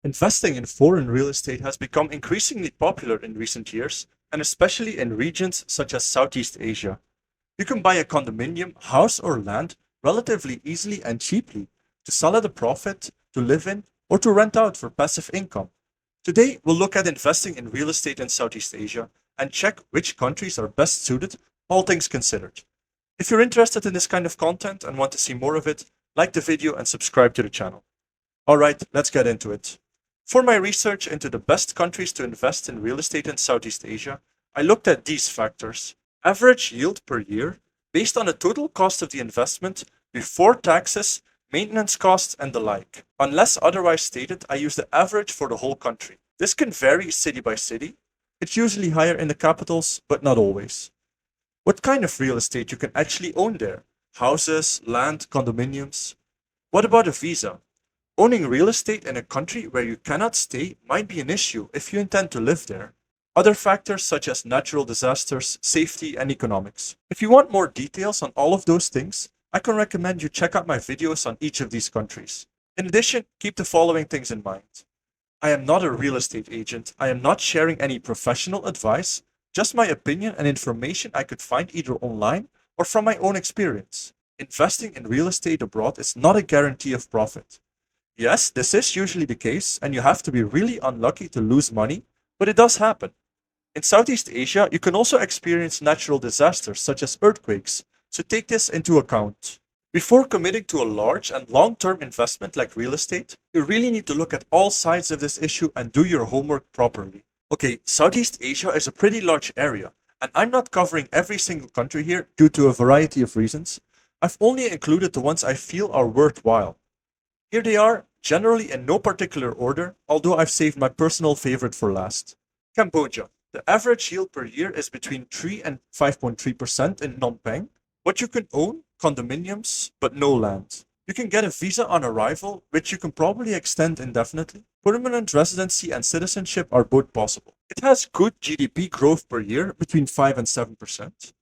Investing in foreign real estate has become increasingly popular in recent years, and especially in regions such as Southeast Asia. You can buy a condominium, house, or land relatively easily and cheaply to sell at a profit, to live in, or to rent out for passive income. Today, we'll look at investing in real estate in Southeast Asia and check which countries are best suited, all things considered. If you're interested in this kind of content and want to see more of it, like the video and subscribe to the channel. Alright, let's get into it. For my research into the best countries to invest in real estate in Southeast Asia, I looked at these factors. Average yield per year, based on the total cost of the investment before taxes, maintenance costs, and the like. Unless otherwise stated, I use the average for the whole country. This can vary city by city. It's usually higher in the capitals, but not always. What kind of real estate you can actually own there? Houses, land, condominiums? What about a visa? Owning real estate in a country where you cannot stay might be an issue if you intend to live there. Other factors such as natural disasters, safety, and economics. If you want more details on all of those things, I can recommend you check out my videos on each of these countries. In addition, keep the following things in mind. I am not a real estate agent. I am not sharing any professional advice, just my opinion and information I could find either online or from my own experience. Investing in real estate abroad is not a guarantee of profit. Yes, this is usually the case, and you have to be really unlucky to lose money, but it does happen. In Southeast Asia, you can also experience natural disasters such as earthquakes, so take this into account. Before committing to a large and long-term investment like real estate, you really need to look at all sides of this issue and do your homework properly. Okay, Southeast Asia is a pretty large area, and I'm not covering every single country here due to a variety of reasons. I've only included the ones I feel are worthwhile. Here they are, generally in no particular order, although I've saved my personal favorite for last. Cambodia. The average yield per year is between 3 and 5.3% in Phnom Penh. What you can own, condominiums, but no land. You can get a visa on arrival, which you can probably extend indefinitely. Permanent residency and citizenship are both possible. It has good GDP growth per year, between 5 and 7%.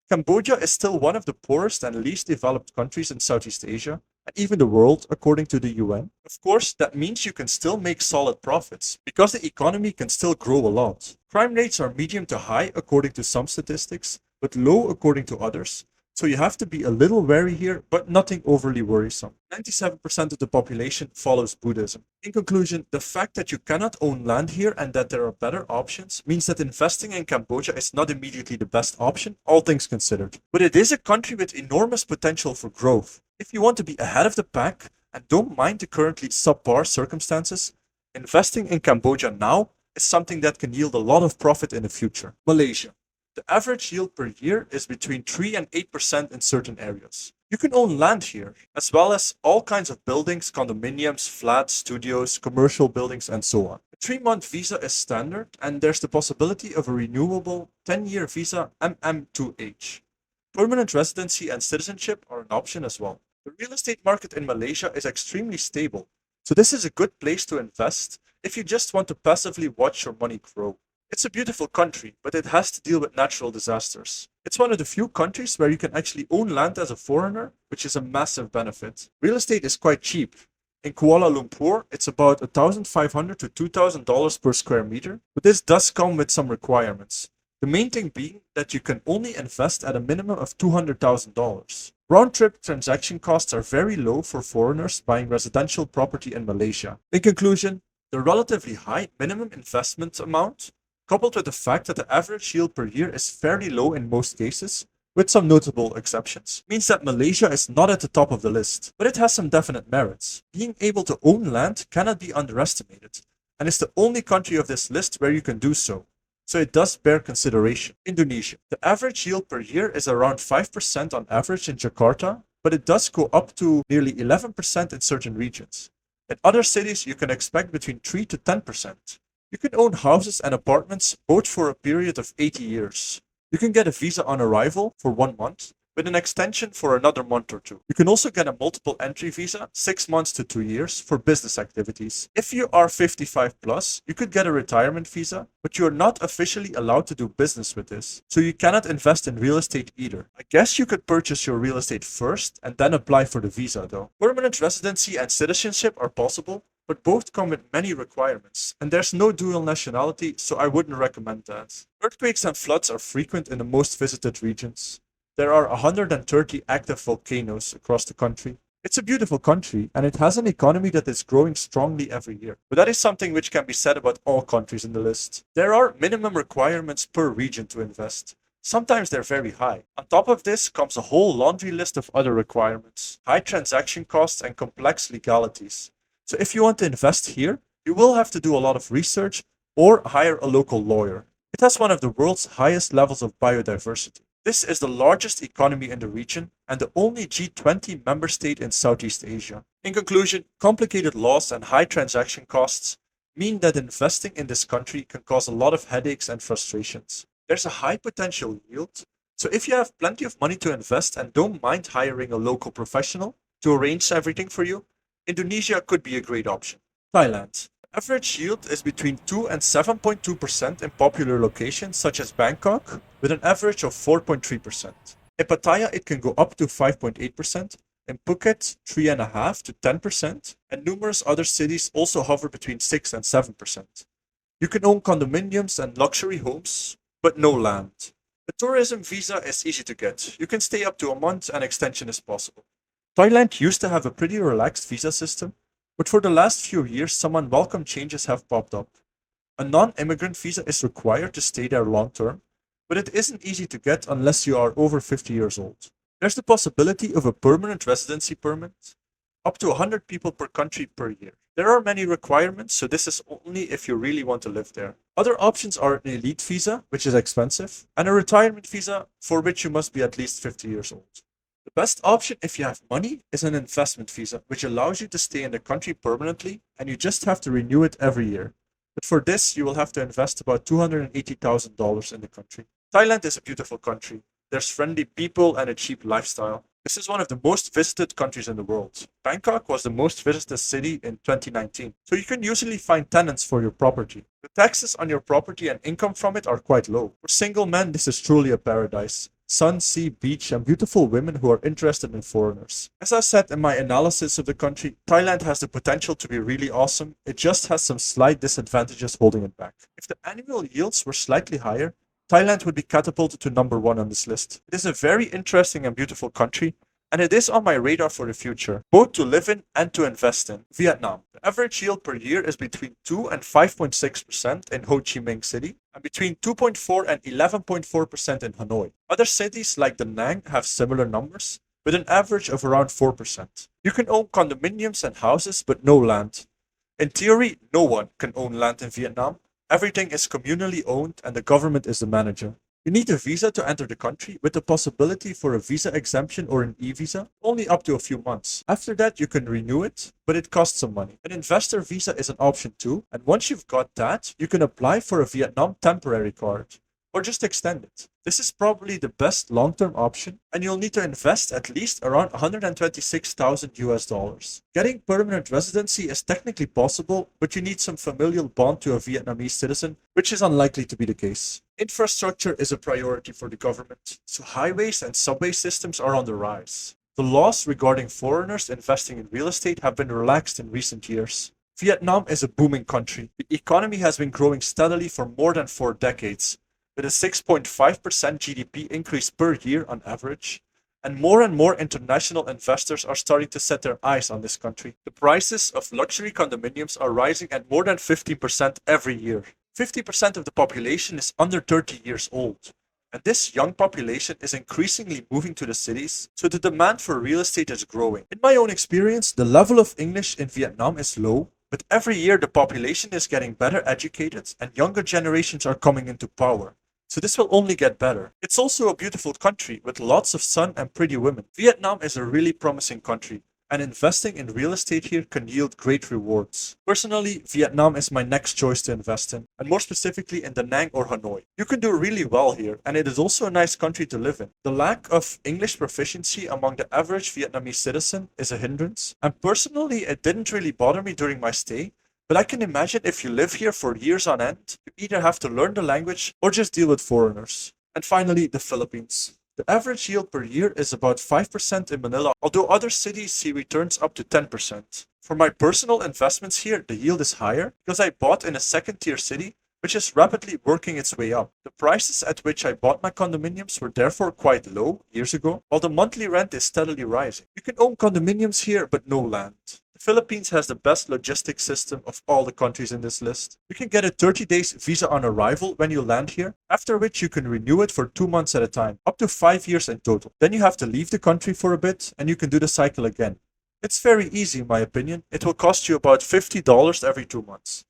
Cambodia is still one of the poorest and least developed countries in Southeast Asia, and even the world, according to the UN. Of course, that means you can still make solid profits, because the economy can still grow a lot. Crime rates are medium to high, according to some statistics, but low according to others, so you have to be a little wary here, but nothing overly worrisome. 97% of the population follows Buddhism. In conclusion, the fact that you cannot own land here and that there are better options means that investing in Cambodia is not immediately the best option, all things considered. But it is a country with enormous potential for growth. If you want to be ahead of the pack and don't mind the currently subpar circumstances, investing in Cambodia now is something that can yield a lot of profit in the future. Malaysia. The average yield per year is between 3 and 8% in certain areas. You can own land here, as well as all kinds of buildings, condominiums, flats, studios, commercial buildings, and so on. A 3-month visa is standard, and there's the possibility of a renewable 10-year visa MM2H. Permanent residency and citizenship are an option as well. The real estate market in Malaysia is extremely stable, so this is a good place to invest if you just want to passively watch your money grow. It's a beautiful country, but it has to deal with natural disasters. It's one of the few countries where you can actually own land as a foreigner, which is a massive benefit. Real estate is quite cheap. In Kuala Lumpur, it's about $1,500 to $2,000 per square meter, but this does come with some requirements. The main thing being that you can only invest at a minimum of $200,000. Round-trip transaction costs are very low for foreigners buying residential property in Malaysia. In conclusion, the relatively high minimum investment amount, coupled with the fact that the average yield per year is fairly low in most cases, with some notable exceptions, means that Malaysia is not at the top of the list, but it has some definite merits. Being able to own land cannot be underestimated, and it's the only country of this list where you can do so. So it does bear consideration. Indonesia. The average yield per year is around 5% on average in Jakarta, but it does go up to nearly 11% in certain regions. In other cities, you can expect between 3 to 10%. You can own houses and apartments both for a period of 80 years. You can get a visa on arrival for 1 month, with an extension for another month or two. You can also get a multiple entry visa, 6 months to 2 years, for business activities. If you are 55 plus, you could get a retirement visa, but you are not officially allowed to do business with this, so you cannot invest in real estate either. I guess you could purchase your real estate first and then apply for the visa though. Permanent residency and citizenship are possible, but both come with many requirements, and there's no dual nationality, so I wouldn't recommend that. Earthquakes and floods are frequent in the most visited regions. There are 130 active volcanoes across the country. It's a beautiful country, and it has an economy that is growing strongly every year. But that is something which can be said about all countries in the list. There are minimum requirements per region to invest. Sometimes they're very high. On top of this comes a whole laundry list of other requirements, high transaction costs, and complex legalities. So if you want to invest here, you will have to do a lot of research or hire a local lawyer. It has one of the world's highest levels of biodiversity. This is the largest economy in the region and the only G20 member state in Southeast Asia. In conclusion, complicated laws and high transaction costs mean that investing in this country can cause a lot of headaches and frustrations. There's a high potential yield, so if you have plenty of money to invest and don't mind hiring a local professional to arrange everything for you, Indonesia could be a great option. Thailand. The average yield is between 2 and 7.2% in popular locations such as Bangkok, with an average of 4.3%. In Pattaya, it can go up to 5.8%, in Phuket, 3.5 to 10%, and numerous other cities also hover between 6 and 7%. You can own condominiums and luxury homes, but no land. A tourism visa is easy to get. You can stay up to a month and extension is possible. Thailand used to have a pretty relaxed visa system, but for the last few years some unwelcome changes have popped up. A non-immigrant visa is required to stay there long term, but it isn't easy to get unless you are over 50 years old. There's the possibility of a permanent residency permit, up to 100 people per country per year. There are many requirements, so this is only if you really want to live there. Other options are an elite visa, which is expensive, and a retirement visa for which you must be at least 50 years old. The best option if you have money is an investment visa, which allows you to stay in the country permanently and you just have to renew it every year. But for this, you will have to invest about $280,000 in the country. Thailand is a beautiful country. There's friendly people and a cheap lifestyle. This is one of the most visited countries in the world. Bangkok was the most visited city in 2019, so you can usually find tenants for your property. The taxes on your property and income from it are quite low. For single men, this is truly a paradise. Sun, sea, beach, and beautiful women who are interested in foreigners. As I said in my analysis of the country, Thailand has the potential to be really awesome. It just has some slight disadvantages holding it back. If the annual yields were slightly higher, Thailand would be catapulted to number one on this list. It is a very interesting and beautiful country, and it is on my radar for the future, both to live in and to invest in. Vietnam. The average yield per year is between 2 and 5.6% in Ho Chi Minh City, and between 2.4 and 11.4% in Hanoi. Other cities like Da Nang have similar numbers, with an average of around 4%. You can own condominiums and houses, but no land. In theory, no one can own land in Vietnam. Everything is communally owned and the government is the manager. You need a visa to enter the country with the possibility for a visa exemption or an e-visa, only up to a few months. After that, you can renew it, but it costs some money. An investor visa is an option too, and once you've got that, you can apply for a Vietnam temporary card, or just extend it. This is probably the best long-term option, and you'll need to invest at least around 126,000 US dollars. Getting permanent residency is technically possible, but you need some familial bond to a Vietnamese citizen, which is unlikely to be the case. Infrastructure is a priority for the government, so highways and subway systems are on the rise. The laws regarding foreigners investing in real estate have been relaxed in recent years. Vietnam is a booming country. The economy has been growing steadily for more than 4 decades, with a 6.5% GDP increase per year on average, and more international investors are starting to set their eyes on this country. The prices of luxury condominiums are rising at more than 50% every year. 50% of the population is under 30 years old, and this young population is increasingly moving to the cities, so the demand for real estate is growing. In my own experience, the level of English in Vietnam is low, but every year the population is getting better educated and younger generations are coming into power. So this will only get better. It's also a beautiful country with lots of sun and pretty women. Vietnam is a really promising country, and investing in real estate here can yield great rewards. Personally, Vietnam is my next choice to invest in, and more specifically in Da Nang or Hanoi. You can do really well here, and it is also a nice country to live in. The lack of English proficiency among the average Vietnamese citizen is a hindrance, and personally it didn't really bother me during my stay, but I can imagine if you live here for years on end, you either have to learn the language or just deal with foreigners. And finally, the Philippines. The average yield per year is about 5% in Manila, although other cities see returns up to 10%. For my personal investments here, the yield is higher because I bought in a second tier city, which is rapidly working its way up. The prices at which I bought my condominiums were therefore quite low years ago, while the monthly rent is steadily rising. You can own condominiums here, but no land. The Philippines has the best logistics system of all the countries in this list. You can get a 30 days visa on arrival when you land here, after which you can renew it for 2 months at a time, up to 5 years in total. Then you have to leave the country for a bit, and you can do the cycle again. It's very easy in my opinion. It will cost you about $50 every 2 months.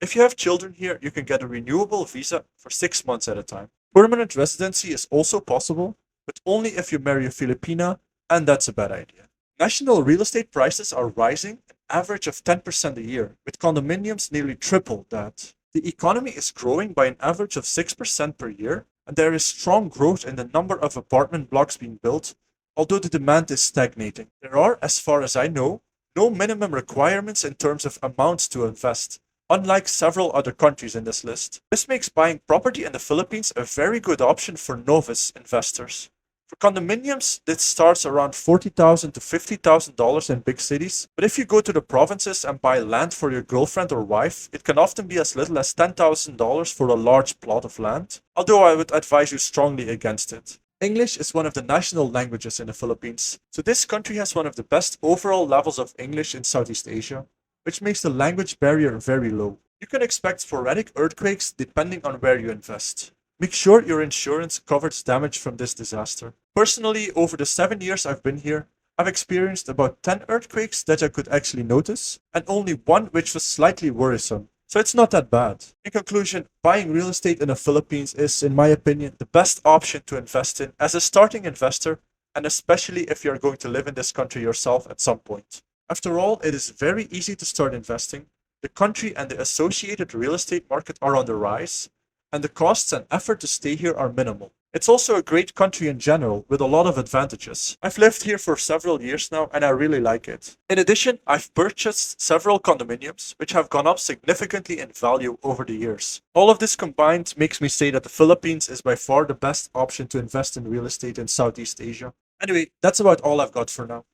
If you have children here, you can get a renewable visa for 6 months at a time. Permanent residency is also possible, but only if you marry a Filipina, and that's a bad idea. National real estate prices are rising an average of 10% a year, with condominiums nearly triple that. The economy is growing by an average of 6% per year, and there is strong growth in the number of apartment blocks being built, although the demand is stagnating. There are, as far as I know, no minimum requirements in terms of amounts to invest, unlike several other countries in this list. This makes buying property in the Philippines a very good option for novice investors. For condominiums, this starts around $40,000 to $50,000 in big cities, but if you go to the provinces and buy land for your girlfriend or wife, it can often be as little as $10,000 for a large plot of land, although I would advise you strongly against it. English is one of the national languages in the Philippines, so this country has one of the best overall levels of English in Southeast Asia, which makes the language barrier very low. You can expect sporadic earthquakes depending on where you invest. Make sure your insurance covers damage from this disaster. Personally, over the 7 years I've been here, I've experienced about 10 earthquakes that I could actually notice, and only one which was slightly worrisome. So it's not that bad. In conclusion, buying real estate in the Philippines is, in my opinion, the best option to invest in as a starting investor, and especially if you're going to live in this country yourself at some point. After all, it is very easy to start investing. The country and the associated real estate market are on the rise, and the costs and effort to stay here are minimal. It's also a great country in general, with a lot of advantages. I've lived here for several years now, and I really like it. In addition, I've purchased several condominiums, which have gone up significantly in value over the years. All of this combined makes me say that the Philippines is by far the best option to invest in real estate in Southeast Asia. Anyway, that's about all I've got for now.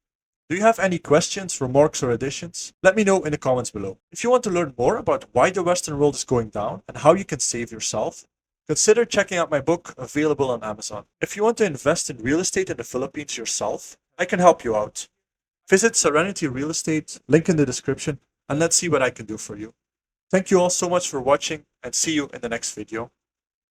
Do you have any questions, remarks, or additions? Let me know in the comments below. If you want to learn more about why the Western world is going down and how you can save yourself, consider checking out my book available on Amazon. If you want to invest in real estate in the Philippines yourself, I can help you out. Visit Serenity Real Estate, link in the description, and let's see what I can do for you. Thank you all so much for watching, and see you in the next video.